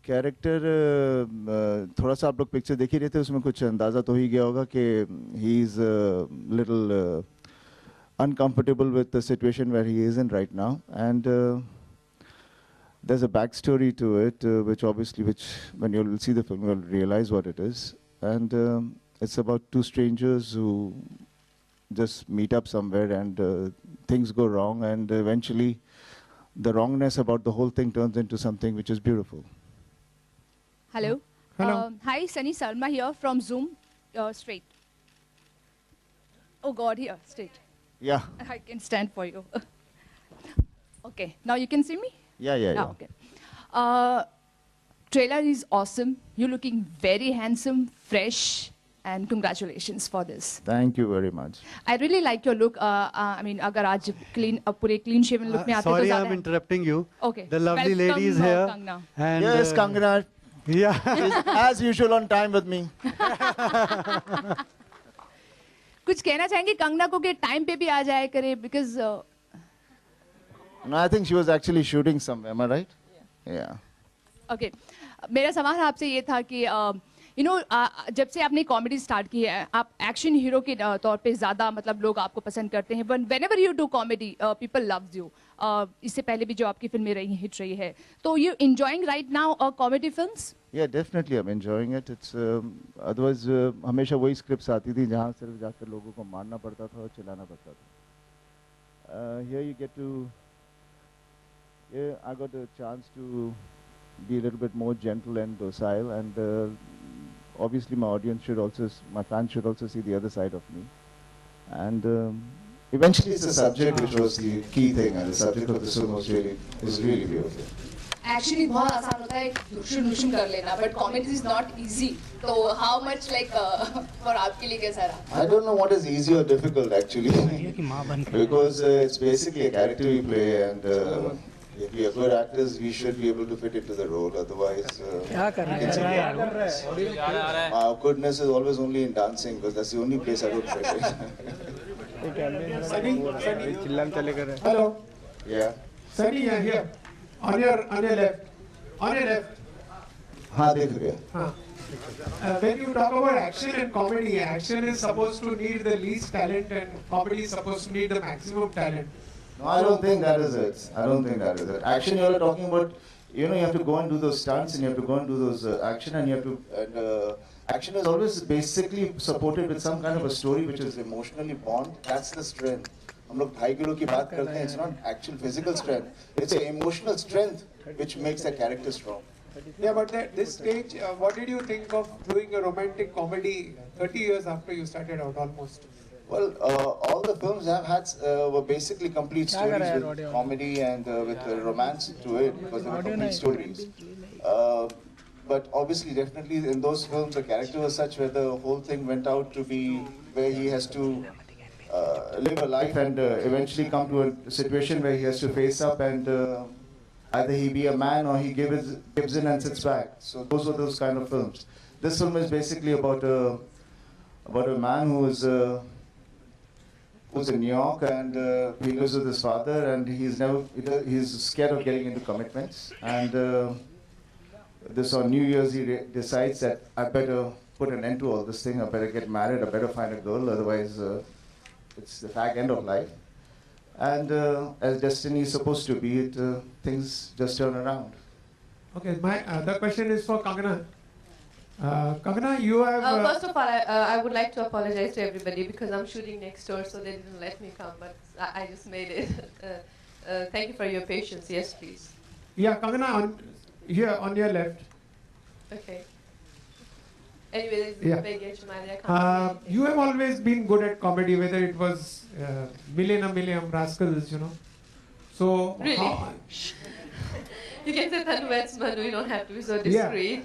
Character थोड़ा सा आप लोग पिक्चर देख ही रहे थे, उसमें कुछ अंदाज़ा तो ही गया होगा कि he is little uncomfortable with the situation where he is in right now, and there's a backstory to it, which when you'll see the film, you'll realize what it is, and it's about two strangers who just meet up somewhere, and things go wrong, and eventually the wrongness about the whole thing turns into something which is beautiful. Hello. Hello. Hi, Sunny Salma here from Zoom. Straight. Oh God, here, straight. Yeah. I can stand for you. Okay, now you can see me? Yeah. Okay. Trailer is awesome. You're looking very handsome, fresh, and congratulations for this. Thank you very much. I really like your look. I mean, अगर आज पूरे clean shaven look में आते तो Sorry, ज़्यादा I'm interrupting you. Okay. The lovely Welcome, lady is here. Kangna. And, Yes, Kangana Yeah. is as usual on time with me. कुछ कहना चाहेंगे कंगना को कि टाइम पे भी आ जाए करे because No, I think she was actually shooting somewhere. Am I right? Yeah. Okay मेरा सवाल आपसे ये था कि यू नो जब से आपने कॉमेडी स्टार्ट की है आप एक्शन हीरो के तौर पे ज़्यादा मतलब लोग आपको पसंद करते हैं but when ever you do comedy people loves you इससे पहले भी जो आपकी फिल्में रही हिट रही है तो you enjoying right now comedy films Yeah, definitely I'm enjoying it. It's otherwise हमेशा वही scripts आती थी जहाँ सिर्फ जाकर लोगों को मारना पड़ता था और चिल्लाना पड़ता था. Here you get to, yeah, I got a chance to be a little bit more gentle and docile, and obviously my audience should also, my fans should also see the other side of me. And eventually it's the subject which was the key thing, and the subject of the film is really beautiful. Actually बहुत आसान होता है दुश्मन दुश्मन कर लेना but comedy is not easy तो how much like for आपके लिए कैसा रहा I don't know what is easy or difficult actually, because it's basically a character we play, and if we are good actors, we should be able to fit into the role. Otherwise, my awkwardness is always only in dancing, because that's the only place I don't fit in. Sunny. Hello. Yeah. Sunny, you're here. On your left. On your left. हाँ देख रहे हैं. When you talk about action and comedy, action is supposed to need the least talent and comedy is supposed to need the maximum talent. No, I don't think that is it. I don't think that is it. Action, you're talking about, you know, you have to go and do those stunts, and you have to go and do those action, and you have to, and action is always basically supported with some kind of a story which is emotionally bond. That's the strength. हम लोग 2.5 kilo की बात करते हैं. It's not actual physical strength. It's an emotional strength which makes a character strong. Yeah, but at this stage, what did you think of doing a romantic comedy 30 years after you started out almost? Well, all the films I've had were basically complete stories with comedy and with romance to it, because they were complete stories. But obviously, definitely in those films, the character was such where the whole thing went out to be where he has to live a life and eventually come to a situation where he has to face up, and either he be a man or he gives in and sits back. So those were those kind of films. This film is basically about a man who's in New York, and he lives with his father, and he's scared of getting into commitments, and this on New Year's he decides that I better put an end to all this thing. I better get married. I better find a girl. Otherwise, it's the fag end of life. And as destiny is supposed to be, things just turn around. Okay, my the question is for Kangana. Kangana, you have. First of all, I would like to apologize to everybody because I'm shooting next door, so they didn't let me come, but I just made it. Thank you for your patience. Yes, please. Yeah, Kangana, here on your left. Okay. Anyway, this is Yeah. big age, I can't You have always been good at comedy, whether it was Millennium Rascals, you know. So, Really? You can say Tanu Vets Manu, you don't have to be so discreet.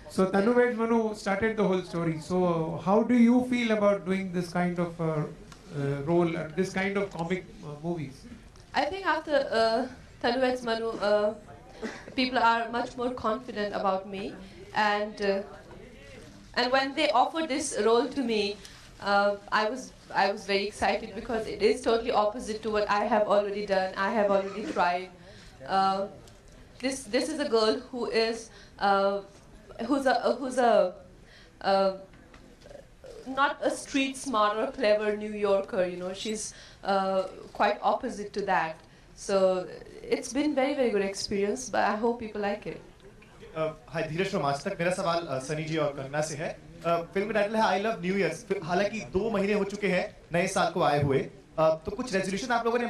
So Tanu Veds Manu started the whole story. So how do you feel about doing this kind of role, this kind of comic movies? I think after Tanu Vets Manu, people are much more confident about me. And when they offered this role to me, I was very excited because it is totally opposite to what I have already done. I have already tried. this is a girl who is who's a not a street smart or clever New Yorker. You know, she's quite opposite to that. So it's been very good experience, but I hope people like it. Hi Dheeraj from आज तक। मेरा सवाल सनी जी और कंगना से है। Film का title है I love new years. हालांकि 2 महीने हो चुके हैं नए साल को आए हुए, तो कुछ रेजोल्यूशन आप लोगों ने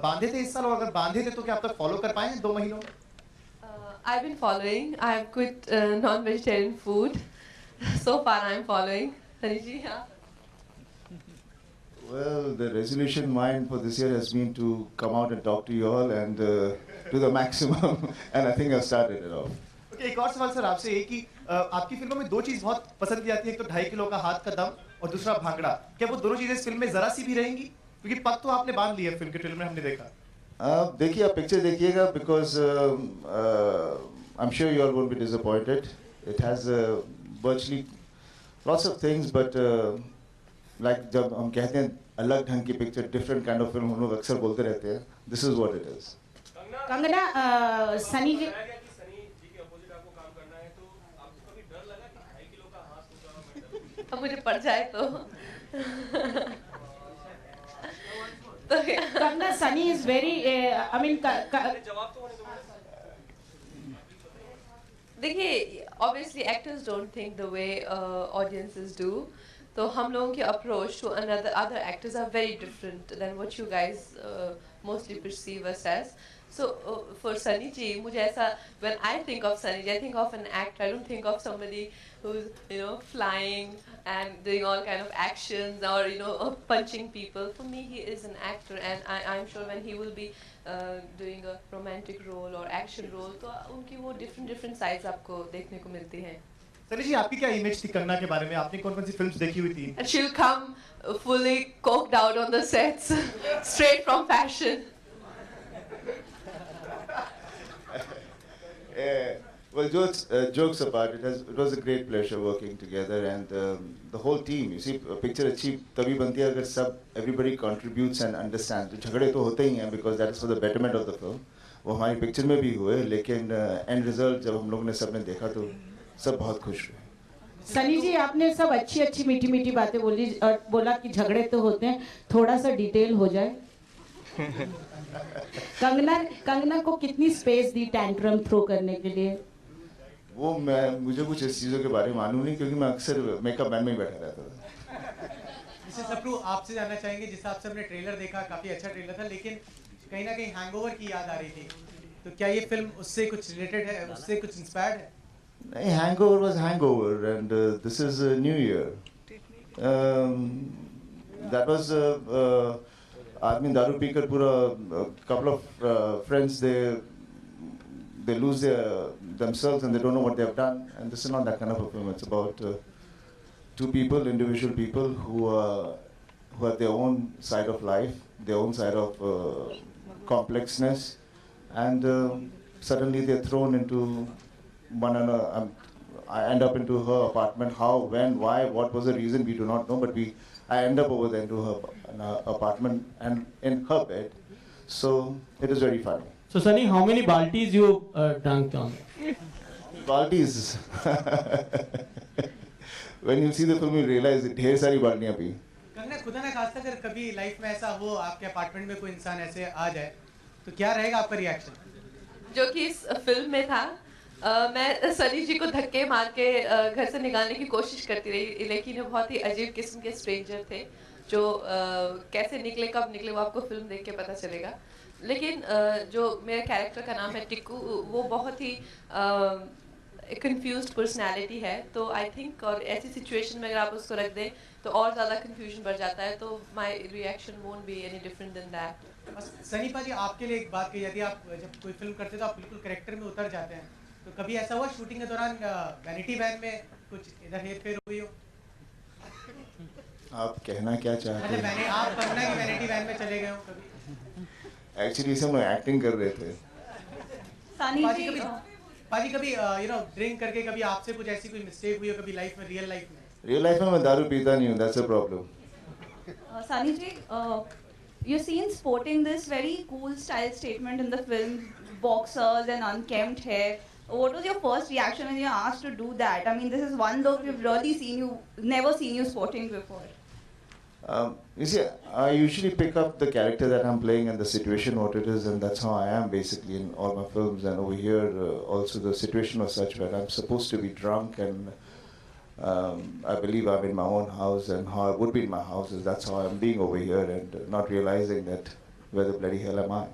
बांधे थे इस साल, और अगर बांधे थे तो क्या आप तक फॉलो कर पाए हैं 2 महीनों में? I've been following. I have quit non-vegetarian food. So far, I'm following. Saniji, yeah. Well, the resolution mine for this year has been to come out and talk to you all and do the maximum, and I think I've started it off. Okay, एक और सवाल sir आपसे है कि आपकी फिल्मों में 2 चीज बहुत पसंद की जाती है, एक तो 2.5 किलो का हाथ का दम और दूसरा भांगड़ा। क्या वो दोनों चीजें इस फिल्म में जरा सी भी रहेंगी? क्योंकि पग तो आपने बांध लिया फिल्म के ट्रेलर में, हमने देखा। देखिए, आप पिक्चर देखिएगा, because I'm sure you all won't be disappointed. It has virtually lots of things, but like जब हम कहते हैं अलग ढंग की picture, different kind of film, हम लोग अक्सर बोलते रहते हैं, this is what it is. Kangana, Sunny जी अब मुझे पड़ जाए तो Kangana, Sunny is very, I mean देखिए, obviously actors don't think the way audiences do. तो हम लोगों की approach to other actors are very different than what you guys mostly perceive us as. So for Sunny ji, मुझे ऐसा, when I think of Sunny ji, I think of an actor. I don't think of somebody who's, you know, flying and doing all kind of actions or, you know, punching people. For me, he is an actor, and I'm sure when he will be doing a romantic role or action role, तो उनकी वो different sides आपको देखने को मिलती हैं। सनी जी, आपकी क्या इमेज थी कंगना के बारे में? आपने कौन-कौन सी फिल्म्स देखी हुई थी? And she'll come fully coked out on the sets, straight from fashion. Well, jokes apart, it was a great pleasure working together, and the whole team. You see, picture अच्छी तभी बनती है अगर सब everybody contributes and understands. तो झगड़े तो होते ही हैं, because that is for the betterment of the film. वो हमारी पिक्चर में भी हुए, लेकिन end result जब हम लोगों ने सबने देखा तो सब बहुत खुश हुए। सनी जी, आपने सब अच्छी मीठी बातें बोली और बोला कि झगड़े तो होते हैं, थोड़ा सा डिटेल हो जाए। कंगना को कितनी स्पेस दी टैंट्रम थ्रो करने के लिए? वो मुझे कुछ इस चीज़ों के बारे में मालूम नहीं, क्योंकि मैं अक्सर मेकअप मैन में ही बैठा रहता था। जिसे सप्रू, आपसे जानना चाहेंगे, जिस हिसाब से हमने ट्रेलर देखा, काफी अच्छा ट्रेलर था, लेकिन कहीं ना कहीं हैंगओवर की याद आ रही थी, तो क्या ये फिल्म उससे कुछ रिलेटेड है, उससे कुछ इंस्पायर्ड है? नहीं, hangover was hangover, and this is new year. That was आदमी दारू पीकर पूरा, couple of friends they lose themselves and they don't know what they have done, and this is not that kind of a film. It's about 2 people, individual people who have their own side of life, their own side of complexness, and suddenly they're thrown into one another. I end up into her apartment. How, when, why, what was the reason, we do not know, but I end up over there into her apartment and in her bed. So it is very funny. So Sunny, how many baltis you dunked on? Baltis. When you see the film, you realize it. ढेर सारी बाल्टियाँ P. Kangana, खुदा ना खास्ता अगर कभी life में ऐसा हो, आपके अपार्टमेंट में कोई इंसान ऐसे आ जाए, तो क्या रहेगा आपका रिएक्शन? जो कि इस फिल्म में था, मैं सनी जी को धक्के मार के घर से निकालने की कोशिश करती रही, लेकिन वो बहुत ही अजीब किस्म के स्ट्रेंजर थे, जो कैसे निकले, कब निकले, वो आपको फिल्म देख के पता चलेगा। लेकिन जो मेरे कैरेक्टर का नाम है टिक्कू, वो बहुत ही कंफ्यूज्ड पर्सनालिटी है, तो आई थिंक और ऐसी सिचुएशन में अगर आप उसको रख दें तो और ज़्यादा कंफ्यूजन बढ़ जाता है, तो my reaction won't be any different than that. Sunny पाजी, आपके लिए एक बात कही जाती है, आप जब कोई फिल्म करते हैं तो आप बिल्कुल कैरेक्टर में उतर जाते हैं, तो कभी ऐसा हुआ शूटिंग के दौरान वैनिटी वैन में कुछ इधर हेरफेर हुई हो? आप कहना क्या चाहते हैं? मतलब आप कंगना की वैनिटी वैन में चले गए हो कभी? एक्चुअली इसे हम लोग एक्टिंग कर रहे थे। पाजी कभी ड्रिंक करके कभी आपसे कुछ ऐसी कोई मिस्टेक हुई हो कभी लाइफ में, रियल लाइफ में? रियल लाइफ में मैं दारू पीता नहीं हूँ, that's a problem. Sunny ji, you're seen sporting this very cool style statement in the film, boxers and unkempt hair. What was your first reaction when you were asked to do that? I mean, this is one look we've really seen you, never seen you sporting before. You see, I usually pick up the character that I'm playing and the situation what it is, and that's how I am basically in all my films. And over here, also the situation was such where I'm supposed to be drunk, and I believe I'm in my own house, and how I would be in my house is that's how I'm being over here, and not realizing that where the bloody hell am I.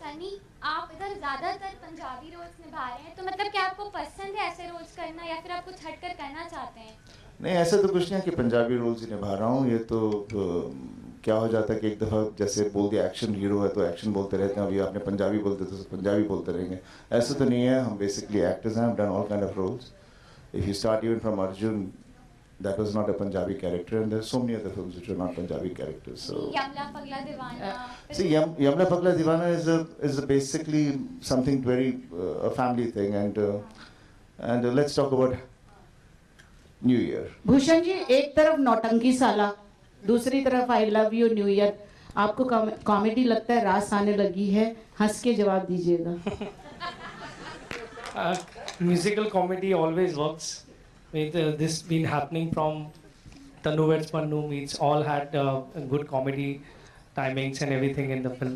Sunny, आप इधर ज़्यादातर Punjabi roles निभा रहे हैं, तो मतलब क्या आपको पसंद है ऐसे रोल्स करना या फिर आप कुछ हटकर करना चाहते हैं? नहीं, ऐसा तो कुछ नहीं है कि पंजाबी रोल्स ही निभा रहा हूँ। ये तो क्या हो जाता है कि एक दफ़ा जैसे बोल दिया एक्शन हीरो है तो एक्शन बोलते रहते हैं, अभी आपने पंजाबी बोलते तो पंजाबी बोलते रहेंगे। ऐसा तो नहीं है, हम बेसिकली एक्टर्स हैं, done all kind of roles. If you start even from Arjun, that was not a Punjabi character, and there's so many other films which are not Punjabi characters. So यमला पगला दीवाना। see, Yamla Pagla Divana is basically something very a family thing, and let's talk about New Year. Bhushan ji, एक तरफ नौटंकी साला, दूसरी तरफ I love you new year, आपको comedy लगता है रास आने लगी है? हंस के जवाब दीजिएगा। Musical comedy always works. With this been happening from Tanu Vets Pannu means all had good comedy timings and everything in the film.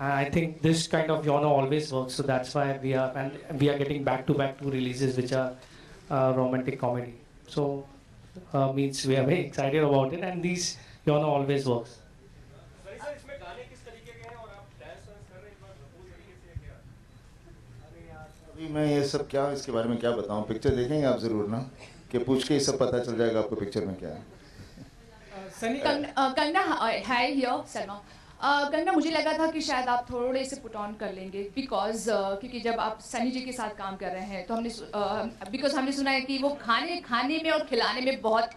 I think this kind of genre always works, so that's why we are getting back to back 2 releases which are romantic comedy. So means we are very excited about it, and this genre always works. अभी मैं ये सब क्या इसके बारे में क्या बताऊं, पिक्चर देखेंगे आप जरूर ना, कि पूछ के ये सब पता चल जाएगा आपको पिक्चर में क्या है। कंगना है हियर सलमा। कंगना, मुझे लगा था कि शायद आप थोड़े से पुट ऑन कर लेंगे बिकॉज क्योंकि जब आप सनी जी के साथ काम कर रहे हैं तो हमने सुना है कि वो खाने में और खिलाने में बहुत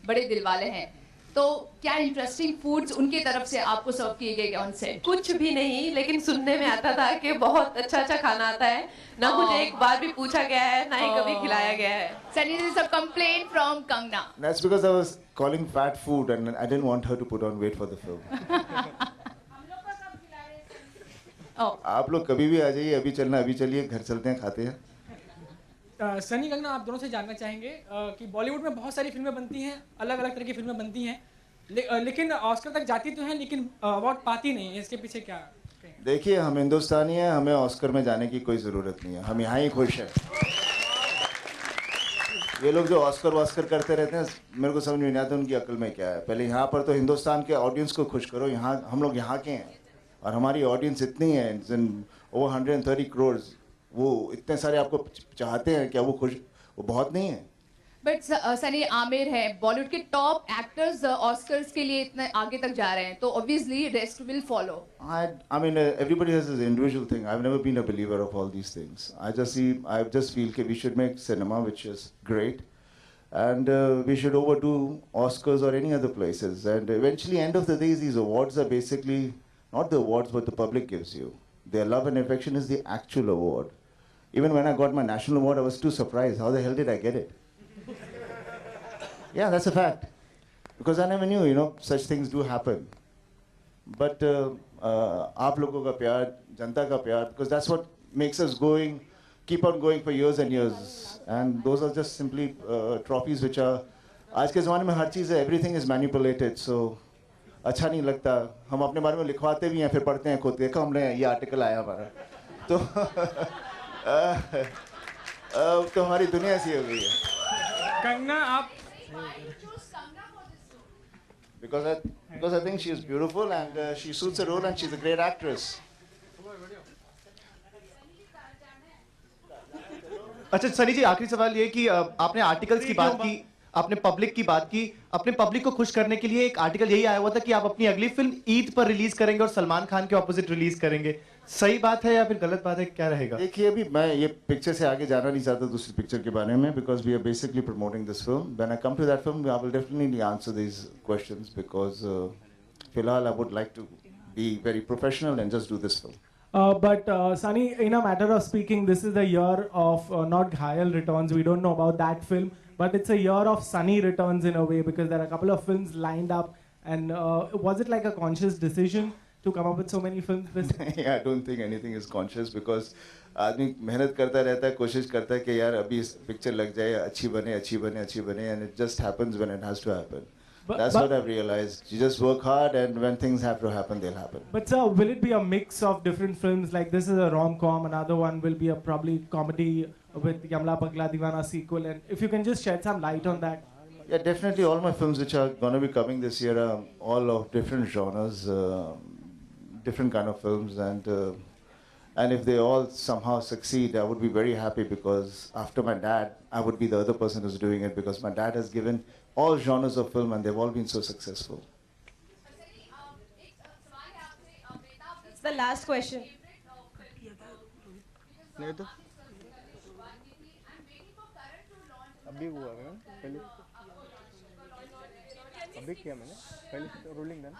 बड़े दिल वाले हैं, तो क्या इंटरेस्टिंग फूड्स उनके तरफ से आपको सर्व किए गए उनसे? कुछ भी नहीं, लेकिन सुनने में आता था कि बहुत अच्छा खाना आता है। ना मुझे एक बार भी पूछा गया है, ना ही कभी खिलाया गया है। Sunny, this is a complaint from Kangna. That's because I was calling fat food and I didn't want her to put on weight for the film. आप लोग कभी भी आ जाइए, अभी चलना अभी चलिए, घर चलते हैं, खाते हैं। सनी, कंगना, आप दोनों से जानना चाहेंगे कि बॉलीवुड में बहुत सारी फिल्में बनती हैं, अलग अलग तरह की फिल्में बनती हैं, लेकिन ऑस्कर तक जाती तो हैं लेकिन अवार्ड पाती नहीं है, इसके पीछे क्या? देखिए, हम हिंदुस्तानी हैं, हमें ऑस्कर में जाने की कोई ज़रूरत नहीं है, हम यहाँ ही खुश हैं। ये लोग जो ऑस्कर करते रहते हैं, मेरे को समझ में नहीं आता उनकी अक्ल में क्या है। पहले यहाँ पर तो हिंदुस्तान के ऑडियंस को खुश करो। यहाँ हम लोग यहाँ के हैं और हमारी ऑडियंस इतनी है, ओवर 130 करोड़, वो इतने सारे आपको चाहते हैं, क्या वो खुश, वो बहुत नहीं है। बट सनी, आमिर है, बॉलीवुड के टॉप एक्टर्स ऑस्कर्स के लिए इतने आगे तक जा रहे हैं, तो obviously rest will follow. I mean, everybody has his individual thing. I've never been a believer of all these things. I just feel that we should make cinema which is great, and we should overdo Oscars or any other places. And eventually, end of the day, these awards are basically not the awards what the public gives you. Their love and affection is the actual award. Even when I got my national award, I was too surprised. How the hell did I get it? Yeah, that's a fact. Because I never knew, such things do happen. But आप लोगों का प्यार, जनता का प्यार, because that's what makes us keep on going for years and years. And those are just simply trophies which are, आज के ज़माने में हर चीज़ है, everything is manipulated, so अच्छा नहीं लगता। हम अपने बारे में लिखवाते भी हैं, फिर पढ़ते हैं खुद, देखा हमने ये आर्टिकल आया हमारा, तो हमारी दुनिया ऐसी हो गई है। कंगना, आप Because I think she is beautiful and she suits the role and she's a great actress. अच्छा सनी जी, आखिरी सवाल ये कि आपने आर्टिकल्स की बात की, आपने पब्लिक की बात की, अपने पब्लिक को खुश करने के लिए एक आर्टिकल यही आया हुआ था कि आप अपनी अगली फिल्म ईद पर रिलीज करेंगे और सलमान खान के ऑपोजिट रिलीज करेंगे। सही बात है या फिर गलत बात है, क्या रहेगा? देखिए, अभी मैं ये पिक्चर से आगे जाना नहीं चाहता दूसरी पिक्चर के बारे में, because we are basically promoting this film. When I come to that film, I will definitely answer these questions, because फिलहाल I would like to be very professional and just do this film. But Sunny, in a matter of speaking, this is the year of not Ghayal returns. We don't know about that film, but it's a year of Sunny returns in a way, because there are a couple of films lined up. And was it like a conscious decision to come up with so many films? I don't think anything is conscious because आदमी मेहनत करता रहता है, कोशिश करता है कि यार अभी इस पिक्चर लग जाए, अच्छी बने, and it just happens when it has to happen. That's what I've realized. You just work hard, and when things have to happen, they'll happen. But sir, will it be a mix of different films? Like this is a rom-com, another one will be a probably comedy with Yamla Pagla Divana sequel, and if you can just shed some light on that. Yeah, definitely. All my films which are going to be coming this year are all of different genres, different kind of films, and if they all somehow succeed, I would be very happy because after my dad, I would be the other person who's doing it because my dad has given all genres of film and they've all been so successful. It's the last question. अभी हुआ है पहले अभी किया मैंने पहले rolling done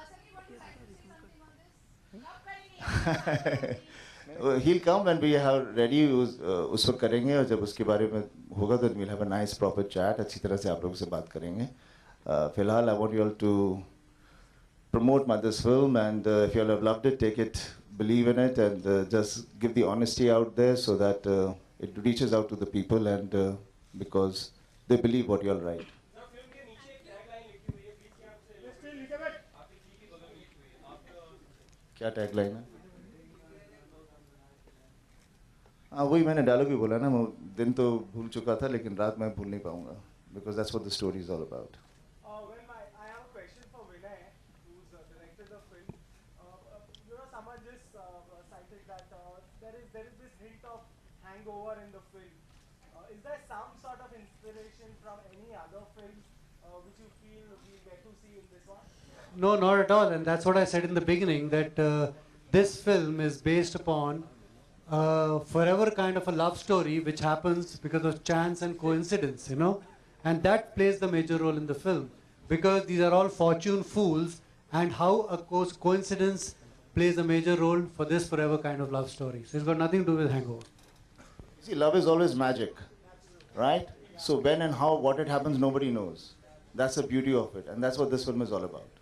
He'll come when we have ready उस वक्त करेंगे और जब उसके बारे में होगा तो we'll have a nice proper chat अच्छी तरह से आप लोगों से बात करेंगे फिलहाल I want you all to promote this film and if you all have loved it take it believe in it and just give the honesty out there so that it reaches out to the people and because they believe what you all write. क्या tagline है? हाँ वही मैंने dialogue भी बोला ना मैं दिन तो भूल चुका था लेकिन रात मैं भूल नहीं पाऊंगा because that's what the story is all about. I have a question for Vinay, who's directed the film. Someone just cited that there is this hint of hangover in the film. Is there some sort of inspiration from any other films which you feel we get to see in this one? No, not at all. And that's what I said in the beginning, that this film is based upon forever kind of a love story which happens because of chance and coincidence, and that plays the major role in the film because these are all fortune fools and how a coincidence plays a major role for this forever kind of love story. So it's got nothing to do with hangover. See, love is always magic, right? So when and how, what it happens, nobody knows. That's the beauty of it and that's what this film is all about.